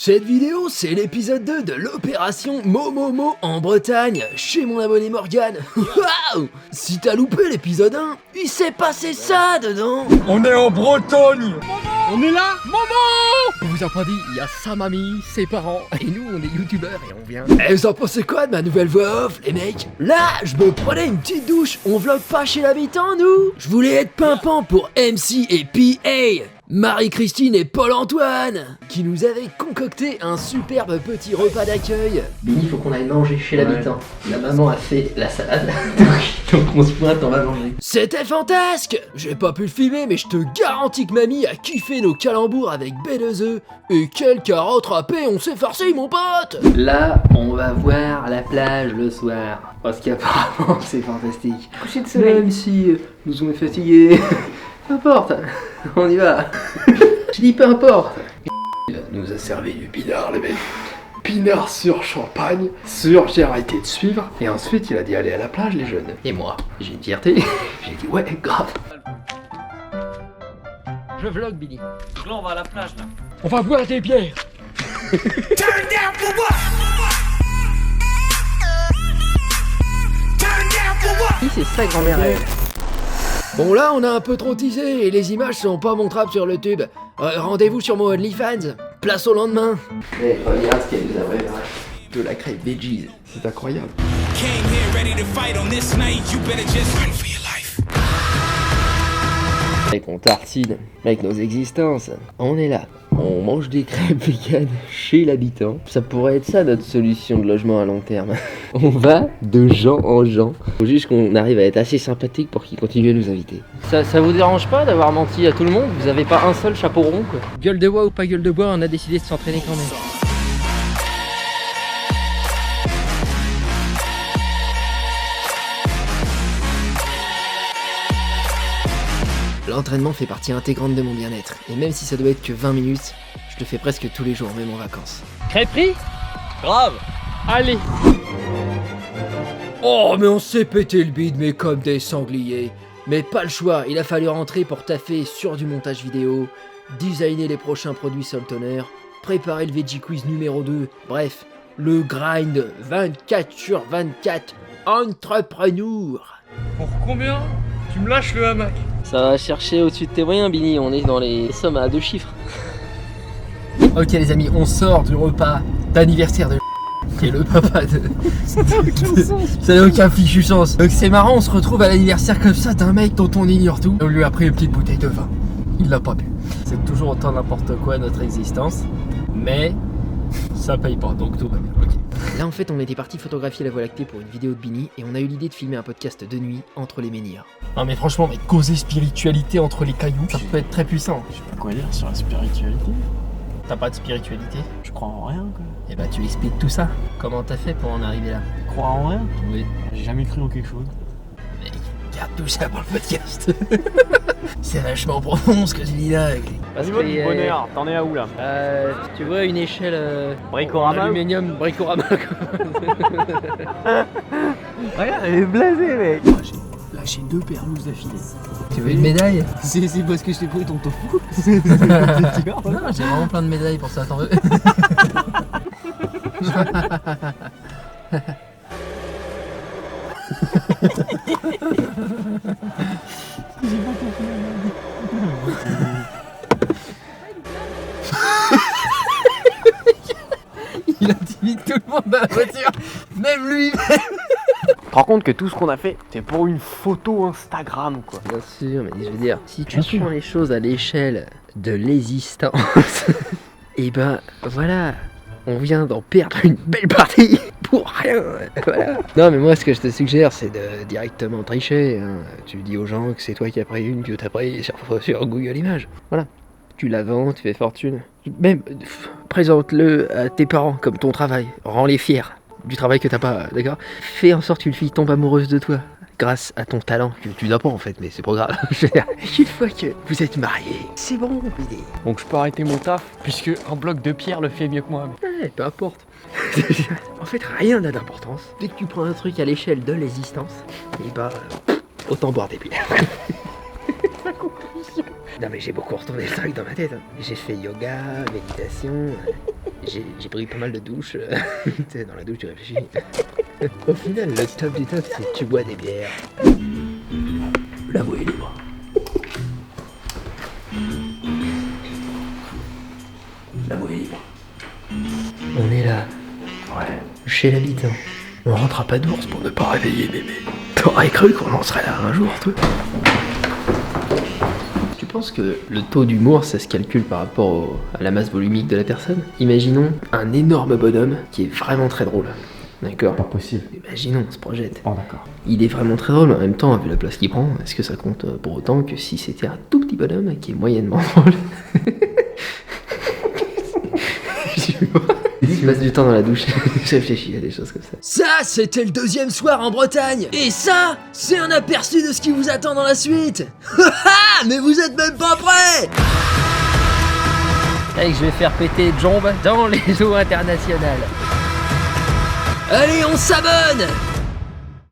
Cette vidéo, c'est l'épisode 2 de l'opération Momomo en Bretagne, chez mon abonné Morgane. Waouh! Si t'as loupé l'épisode 1, il s'est passé ça dedans. On est en Bretagne. On est là. On vous a pas dit, il y a sa mamie, ses parents, et nous on est youtubeurs et on vient. Eh, vous en pensez quoi de ma nouvelle voix off, les mecs? Là, je me prenais une petite douche, on vlog pas chez l'habitant, nous? Je voulais être pimpant pour MC et PA, Marie-Christine et Paul-Antoine, qui nous avaient concocté un superbe petit repas d'accueil. Bini, faut qu'on aille manger chez l'habitant. La maman a fait la salade, donc on se pointe, on va manger. C'était fantasque! J'ai pas pu le filmer, mais je te garantis que mamie a kiffé nos calembours avec B2E. Et quelle carotte râpée, on s'est farci, mon pote! Là, on va voir la plage le soir, parce qu'apparemment c'est fantastique. Coucher de soleil. Même si nous sommes fatigués, peu importe, on y va. Je dis peu importe. Il nous a servi du pinard, le mec. Pinard sur champagne, sur j'ai arrêté de suivre, et ensuite il a dit allez à la plage les jeunes. Et moi, j'ai une fierté, j'ai dit ouais, grave. Je vlog, Billy. Là, on va à la plage, là. On va boire des bières. Qui c'est ça, grand-mère? Bon là, on a un peu trop teasé et les images sont pas montrables sur le tube. Rendez-vous sur mon OnlyFans. Place au lendemain. Eh, regarde ce qu'elle nous a préparé. De la crêpe veggies. C'est incroyable. Came here ready to fight on this night, you better just run for your life. Mec, on tartine avec nos existences. On est là. On mange des crêpes véganes chez l'habitant. Ça pourrait être ça notre solution de logement à long terme. On va de gens en gens. Faut juste qu'on arrive à être assez sympathique pour qu'ils continuent à nous inviter. Ça vous dérange pas d'avoir menti à tout le monde? Vous avez pas un seul chapeau rond quoi? Gueule de bois ou pas gueule de bois, on a décidé de s'entraîner quand même. L'entraînement fait partie intégrante de mon bien-être. Et même si ça doit être que 20 minutes, je le fais presque tous les jours, même en vacances. Crêperie? Grave. Allez! Oh, mais on s'est pété le bide, mais comme des sangliers. Mais pas le choix, il a fallu rentrer pour taffer sur du montage vidéo, designer les prochains produits Soltoner, préparer le Veggie Quiz numéro 2, bref, le grind 24 sur 24, entrepreneur. Pour combien tu me lâches le hamac? Ça va chercher au-dessus de tes moyens, Bini, on est dans les sommes à 2 chiffres. Ok les amis, on sort du repas d'anniversaire de qui est le papa de... Ça n'a aucun fichu sens. Donc c'est marrant, on se retrouve à l'anniversaire comme ça d'un mec dont on ignore tout. On lui a pris une petite bouteille de vin. Il l'a pas bu. C'est toujours autant n'importe quoi notre existence. Mais ça paye pas, donc tout va bien. Ok. Là en fait on était parti photographier la Voie lactée pour une vidéo de Bini et on a eu l'idée de filmer un podcast de nuit entre les menhirs. Non mais franchement, mais causer spiritualité entre les cailloux, ça peut être très puissant. Je sais pas quoi dire sur la spiritualité. T'as pas de spiritualité? Je crois en rien, quoi. Et bah tu expliques tout ça. Comment t'as fait pour en arriver là? Croire en rien? Oui. J'ai jamais cru en quelque chose. Mec, garde tout ça pour le podcast. C'est vachement profond ce que tu dis là. Parce Niveau du bonheur, t'en es à où, là? tu vois une échelle Bricorama? aluminium bricorama. Regarde, elle est blasée, mec. Là j'ai 2 perlouses d'affilée. Tu veux une médaille? C'est parce que je t'ai pris ton tofu. Non, j'ai vraiment plein de médailles pour ça, t'en veux? Il intimide tout le monde dans la voiture, même lui. Tu te rends compte que tout ce qu'on a fait, c'est pour une photo Instagram, quoi. Bien sûr, mais je veux dire, si tu Bien sûr. prends les choses à l'échelle de l'existence, et ben voilà, on vient d'en perdre une belle partie pour rien. Voilà. Non, mais moi, ce que je te suggère, c'est de directement tricher. Hein. Tu dis aux gens que c'est toi qui as pris une, que t'as pris sur Google Images. Voilà. Tu la vends, tu fais fortune. Même, présente-le à tes parents comme ton travail. Rends-les fiers du travail que t'as pas, d'accord? Fais en sorte qu'une fille tombe amoureuse de toi grâce à ton talent, que tu n'as pas en fait, mais c'est pas grave. Je veux dire, une fois que vous êtes mariés, c'est bon, l'idée. Donc je peux arrêter mon taf, puisque un bloc de pierre le fait mieux que moi. Ouais, peu importe. En fait, rien n'a d'importance. Dès que tu prends un truc à l'échelle de l'existence, et bah, autant boire des bières. Non mais j'ai beaucoup retourné le truc dans ma tête. Hein. J'ai fait yoga, méditation, j'ai pris pas mal de douches. Tu sais, dans la douche, tu réfléchis. Au final, le top du top, c'est que tu bois des bières. La voie est libre. La voie est libre. On est là. Ouais. Chez l'habitant. On rentre à pas d'ours pour ne pas réveiller mémé. T'aurais cru qu'on en serait là un jour, toi. Tu penses que le taux d'humour, ça se calcule par rapport à la masse volumique de la personne? Imaginons un énorme bonhomme qui est vraiment très drôle. D'accord? Pas possible. Imaginons, on se projette. Bon, d'accord. Il est vraiment très drôle, mais en même temps, vu la place qu'il prend, est-ce que ça compte pour autant que si c'était un tout petit bonhomme qui est moyennement drôle? Je passe du temps dans la douche, je réfléchis à des choses comme ça. Ça, c'était le 2e soir en Bretagne. Et ça, c'est un aperçu de ce qui vous attend dans la suite. Mais vous êtes même pas prêts. Allez, je vais faire péter Jombe dans les eaux internationales. Allez, on s'abonne.